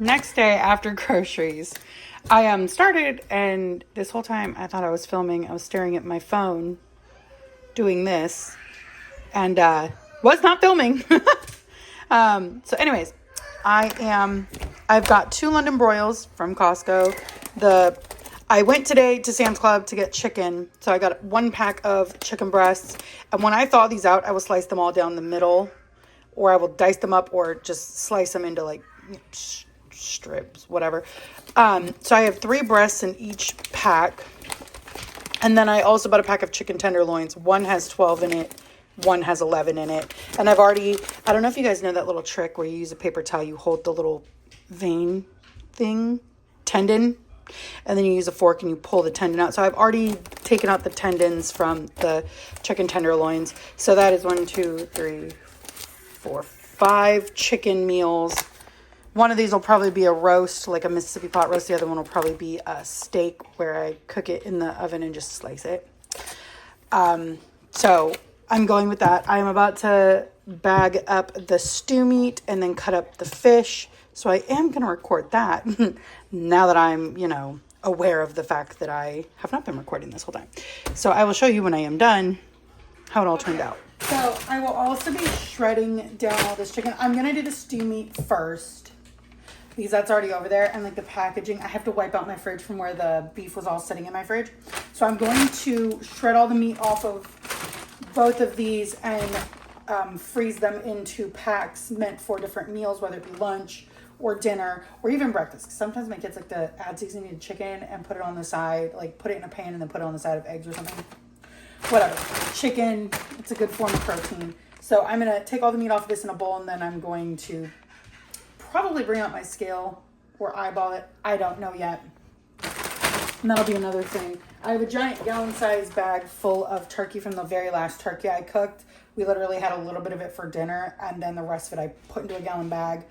Next day after groceries, I started, and this whole time I thought I was filming. I was staring at my phone doing this and was not filming. So anyways, I've got 2 London broils from Costco. I went today to Sam's Club to get chicken. So I got 1 pack of chicken breasts. And when I thaw these out, I will slice them all down the middle, or I will dice them up, or just slice them into like strips, whatever. So I have 3 breasts in each pack. And then I also bought a pack of chicken tenderloins. One has 12 in it. One has 11 in it. And I don't know if you guys know that little trick where you use a paper towel, you hold the little vein thing, tendon, and then you use a fork and you pull the tendon out. So I've already taken out the tendons from the chicken tenderloins. So that is 1, 2, 3, 4, 5 chicken meals. One of these will probably be a roast, like a Mississippi pot roast. The other one will probably be a steak where I cook it in the oven and just slice it. So I'm going with that. I'm about to bag up the stew meat and then cut up the fish. So I am going to record that now that I'm, aware of the fact that I have not been recording this whole time. So I will show you when I am done how it all turned out. So I will also be shredding down all this chicken. I'm going to do the stew meat first, because that's already over there, and like the packaging, I have to wipe out my fridge from where the beef was all sitting in my fridge. So I'm going to shred all the meat off of both of these and freeze them into packs meant for different meals, whether it be lunch or dinner or even breakfast. 'Cause sometimes my kids like to add seasoned chicken and put it on the side, like put it in a pan and then put it on the side of eggs or something. Whatever. Chicken, it's a good form of protein. So I'm going to take all the meat off of this in a bowl, and then I'm going to probably bring out my scale or eyeball it. I don't know yet. And that'll be another thing. I have a giant gallon-sized bag full of turkey from the very last turkey I cooked. We literally had a little bit of it for dinner, and then the rest of it I put into a gallon bag.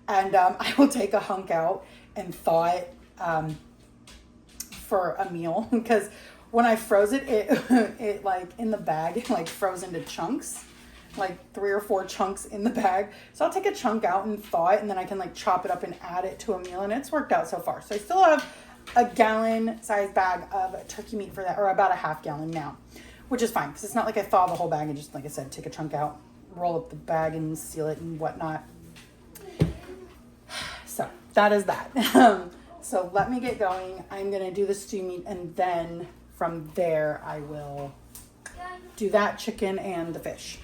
And I will take a hunk out and thaw it for a meal. Because when I froze it, it like in the bag, it like froze into chunks. Like 3 or 4 chunks in the bag. So I'll take a chunk out and thaw it, and then I can like chop it up and add it to a meal, and it's worked out so far. So I still have a gallon-sized bag of turkey meat for that, or about a half gallon now, which is fine because it's not like I thaw the whole bag and just, like I said, take a chunk out, roll up the bag and seal it and whatnot. So that is that. So let me get going. I'm gonna do the stew meat, and then from there I will do that chicken and the fish.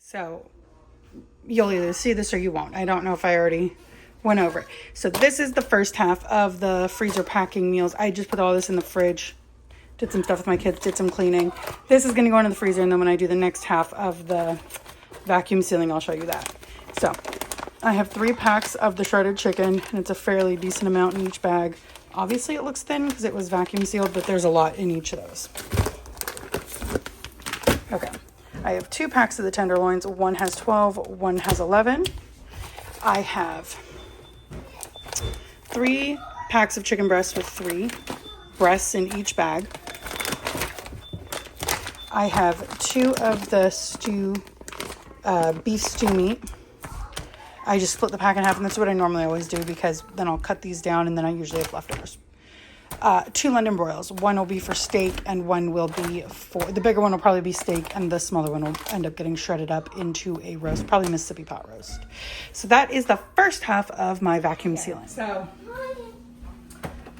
So you'll either see this or you won't. I don't know if I already went over it. So this is the first half of the freezer packing meals. I just put all this in the fridge, did some stuff with my kids, did some cleaning. This is going to go into the freezer, and then when I do the next half of the vacuum sealing, I'll show you that. So I have 3 packs of the shredded chicken, and it's a fairly decent amount in each bag. Obviously it looks thin because it was vacuum sealed, but there's a lot in each of those. Okay. I have 2 packs of the tenderloins. One has 12, one has 11. I have 3 packs of chicken breasts with 3 breasts in each bag. I have 2 of the beef stew meat. I just split the pack in half, and that's what I normally always do because then I'll cut these down and then I usually have leftovers. 2 London broils. One will be for steak and one will be for, the bigger one will probably be steak and the smaller one will end up getting shredded up into a roast, probably Mississippi pot roast. So that is the first half of my vacuum sealing. So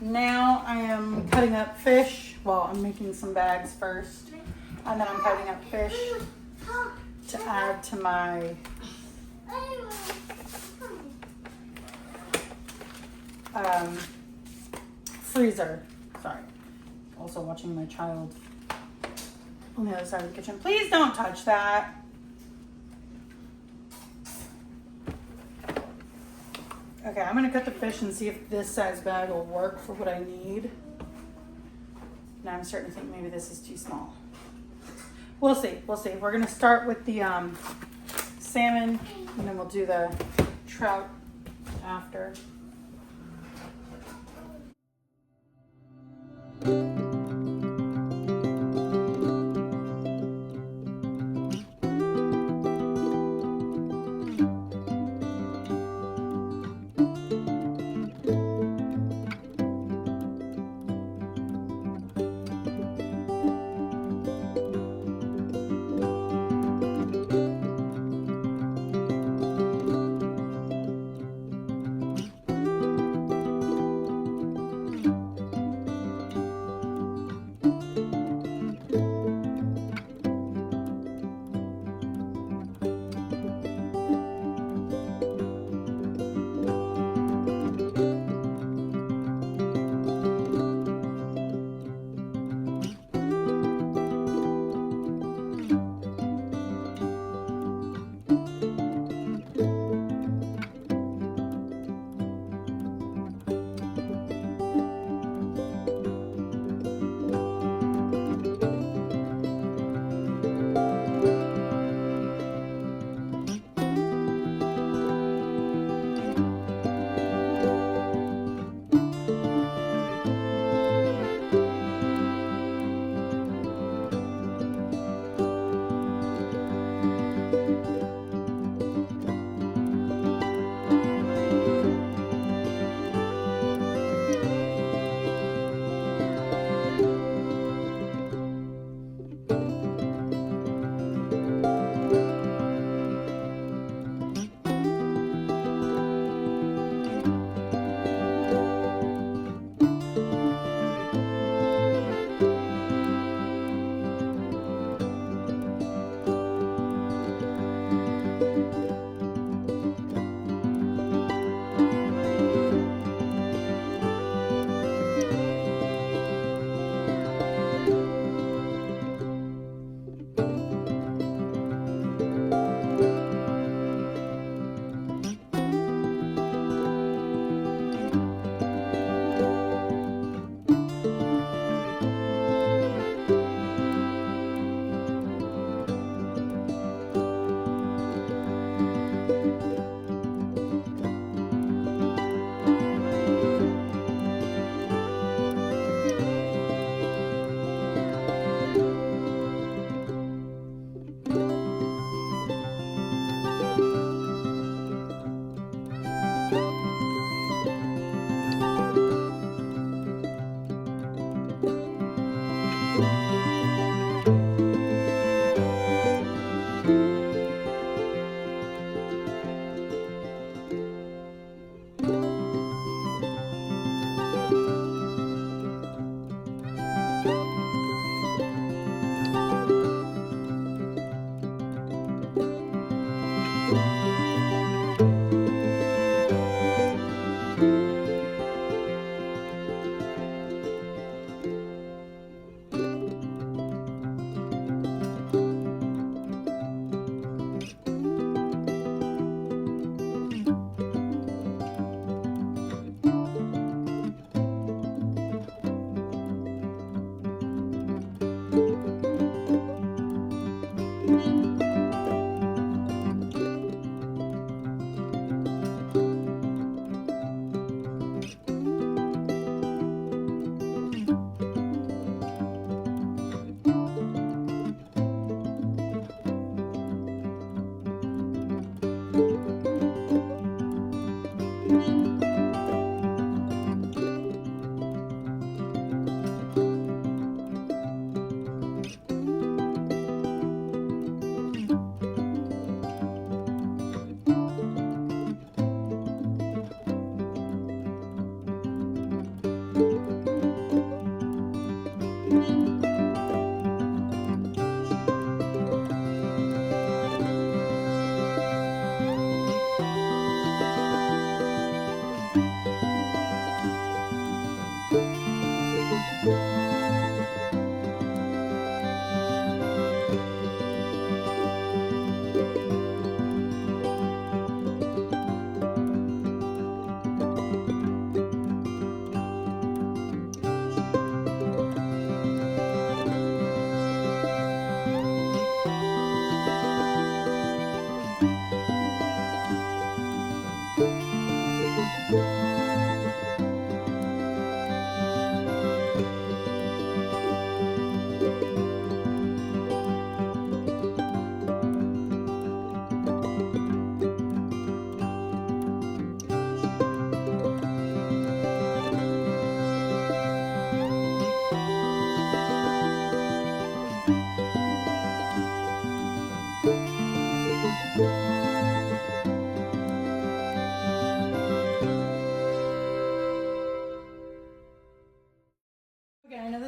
now I am cutting up fish. Well, I'm making some bags first, and then I'm cutting up fish to add to my freezer. Sorry. Also watching my child on the other side of the kitchen. Please don't touch that. Okay, I'm gonna cut the fish and see if this size bag will work for what I need. Now I'm starting to think maybe this is too small. We'll see, we'll see. We're gonna start with the salmon, and then we'll do the trout after.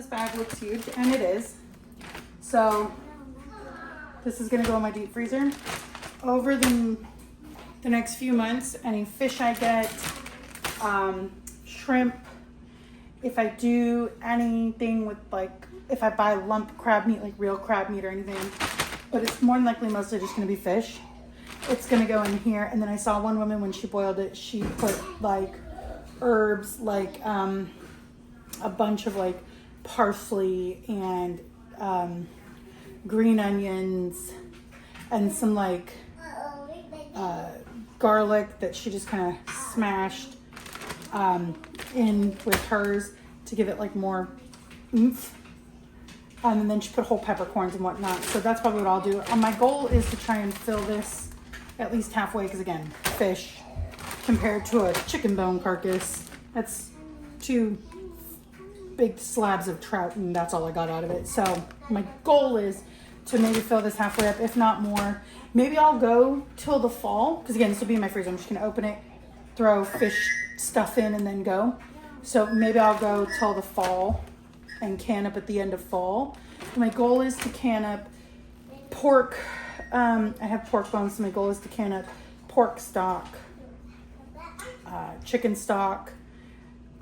this bag looks huge, and it is. So this is gonna go in my deep freezer. Over the next few months, any fish I get, shrimp, if I do anything with like, if I buy lump crab meat, like real crab meat or anything, but it's more than likely mostly just gonna be fish. It's gonna go in here. And then I saw one woman when she boiled it, she put like herbs, like a bunch of like parsley and green onions and some like garlic that she just kind of smashed in with hers to give it like more oomph. And then she put whole peppercorns and whatnot. So that's probably what I'll do. My goal is to try and fill this at least halfway, because again, fish compared to a chicken bone carcass, that's 2 big slabs of trout, and that's all I got out of it. So my goal is to maybe fill this halfway up, if not more. Maybe I'll go till the fall, because again, this will be in my freezer. I'm just gonna open it, throw fish stuff in, and then go. So maybe I'll go till the fall and can up at the end of fall. My goal is to can up pork. I have pork bones, so my goal is to can up pork stock, chicken stock.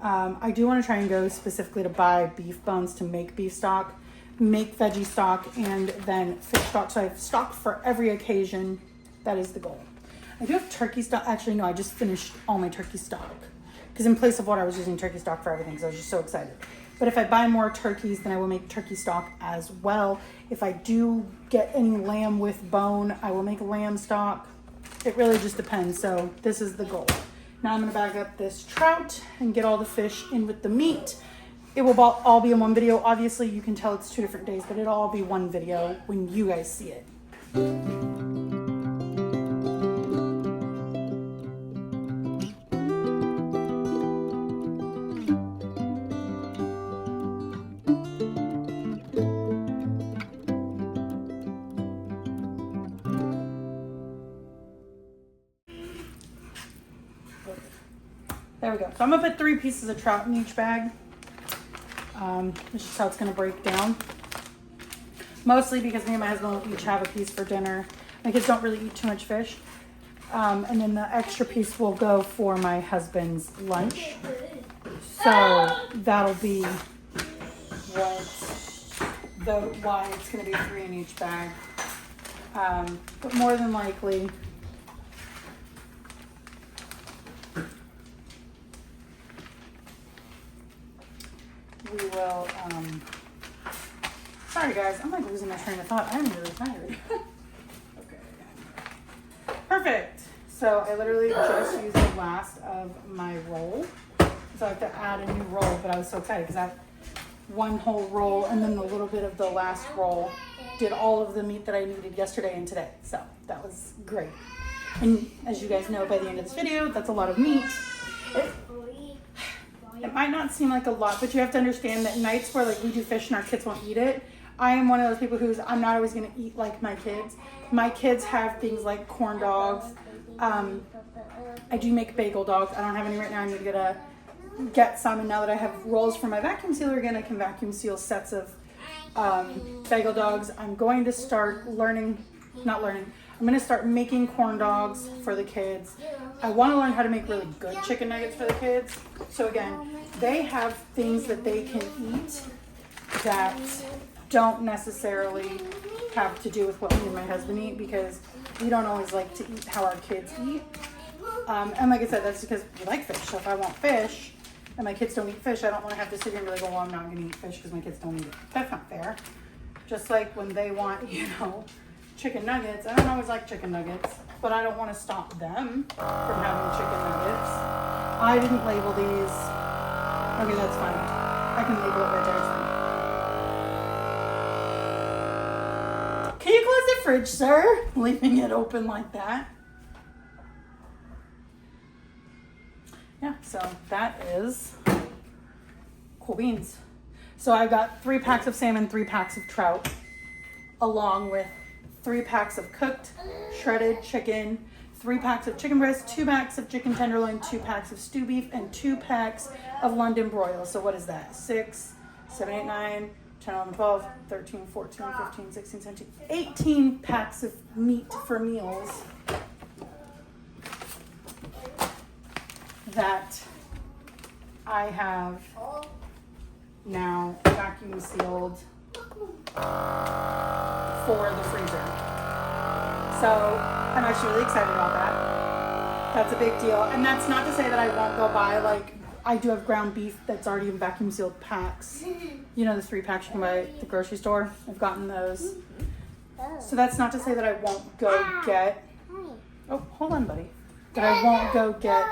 I do want to try and go specifically to buy beef bones to make beef stock, make veggie stock, and then fish stock. So I have stock for every occasion. That is the goal. I do have turkey stock. Actually, no, I just finished all my turkey stock, because in place of what I was using turkey stock for everything, so I was just so excited. But if I buy more turkeys, then I will make turkey stock as well. If I do get any lamb with bone, I will make lamb stock. It really just depends. So this is the goal. Now I'm gonna bag up this trout and get all the fish in with the meat. It will all be in one video. Obviously, you can tell it's 2 different days, but it'll all be one video when you guys see it. There we go. So I'm gonna put 3 pieces of trout in each bag. This is how it's gonna break down. Mostly because me and my husband will each have a piece for dinner. My kids don't really eat too much fish. And then the extra piece will go for my husband's lunch. So that'll be why it's gonna be 3 in each bag. But more than likely, we will, sorry guys, I'm like losing my train of thought. I'm really tired. Okay. Perfect. So I literally just used the last of my roll. So I have to add a new roll, but I was so excited because I have one whole roll and then a little bit of the last roll did all of the meat that I needed yesterday and today. So that was great. And as you guys know, by the end of this video, that's a lot of meat. It might not seem like a lot, but you have to understand that nights where like we do fish and our kids won't eat it, I am one of those people I'm not always going to eat like my kids. My kids have things like corn dogs. I do make bagel dogs. I don't have any right now. I'm going to get some. And now that I have rolls for my vacuum sealer again, I can vacuum seal sets of bagel dogs. I'm going to start I'm going to start making corn dogs for the kids. I want to learn how to make really good chicken nuggets for the kids. So again, they have things that they can eat that don't necessarily have to do with what me and my husband eat, because we don't always like to eat how our kids eat. And like I said, that's because we like fish. So if I want fish and my kids don't eat fish, I don't want to have to sit here and be like, well, I'm not going to eat fish because my kids don't eat it. That's not fair. Just like when they want, chicken nuggets. I don't always like chicken nuggets, but I don't want to stop them from having chicken nuggets. I didn't label these. Okay, that's fine. I can label it right there. It's fine. Can you close the fridge, sir? Leaving it open like that. Yeah, so that is cool beans. So I've got 3 packs of salmon, 3 packs of trout, along with 3 packs of cooked shredded chicken, 3 packs of chicken breast, 2 packs of chicken tenderloin, 2 packs of stew beef, and 2 packs of London broil. So what is that? 6, 7, 8, 9, 10, 11, 12, 13, 14, 15, 16, 17, 18 packs of meat for meals that I have now vacuum sealed for the freezer. So I'm actually really excited about that. That's a big deal. And that's not to say that I won't go buy, like, I do have ground beef that's already in vacuum sealed packs. You know, the 3 packs you can buy at the grocery store. I've gotten those. So that's not to say that I won't go get, oh, hold on, buddy. That I won't go get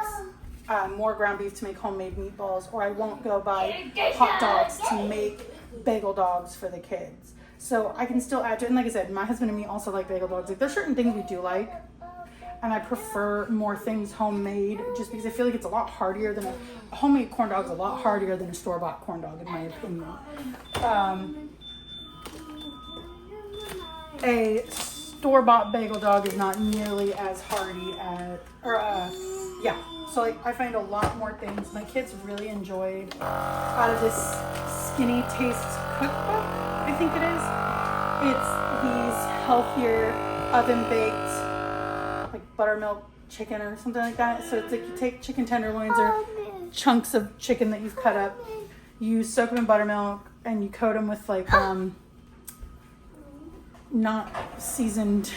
more ground beef to make homemade meatballs, or I won't go buy hot dogs to make bagel dogs for the kids. So I can still add to it. And like I said, my husband and me also like bagel dogs. Like, there's certain things we do like, and I prefer more things homemade just because I feel like it's a lot hardier than a homemade corn dog is a lot hardier than a store-bought corn dog, in my opinion. A store-bought bagel dog is not nearly as hardy as, yeah. So like, I find a lot more things. My kids really enjoyed out of this Skinny Taste cookbook, I think it is. It's these healthier oven-baked, like buttermilk chicken or something like that. So it's like you take chicken tenderloins or chunks of chicken that you've cut up, you soak them in buttermilk, and you coat them with like not seasoned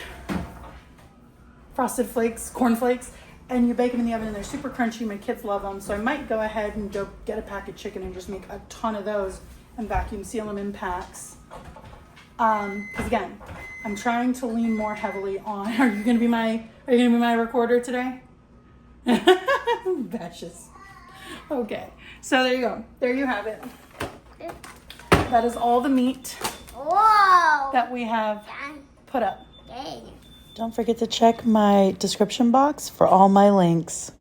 frosted flakes, corn flakes, and you bake them in the oven, and they're super crunchy. My kids love them, so I might go ahead and go get a pack of chicken and just make a ton of those and vacuum seal them in packs. Because again, I'm trying to lean more heavily on. Are you gonna be my recorder today? Batches. Okay, so there you go. There you have it. That is all the meat that we have put up. Don't forget to check my description box for all my links.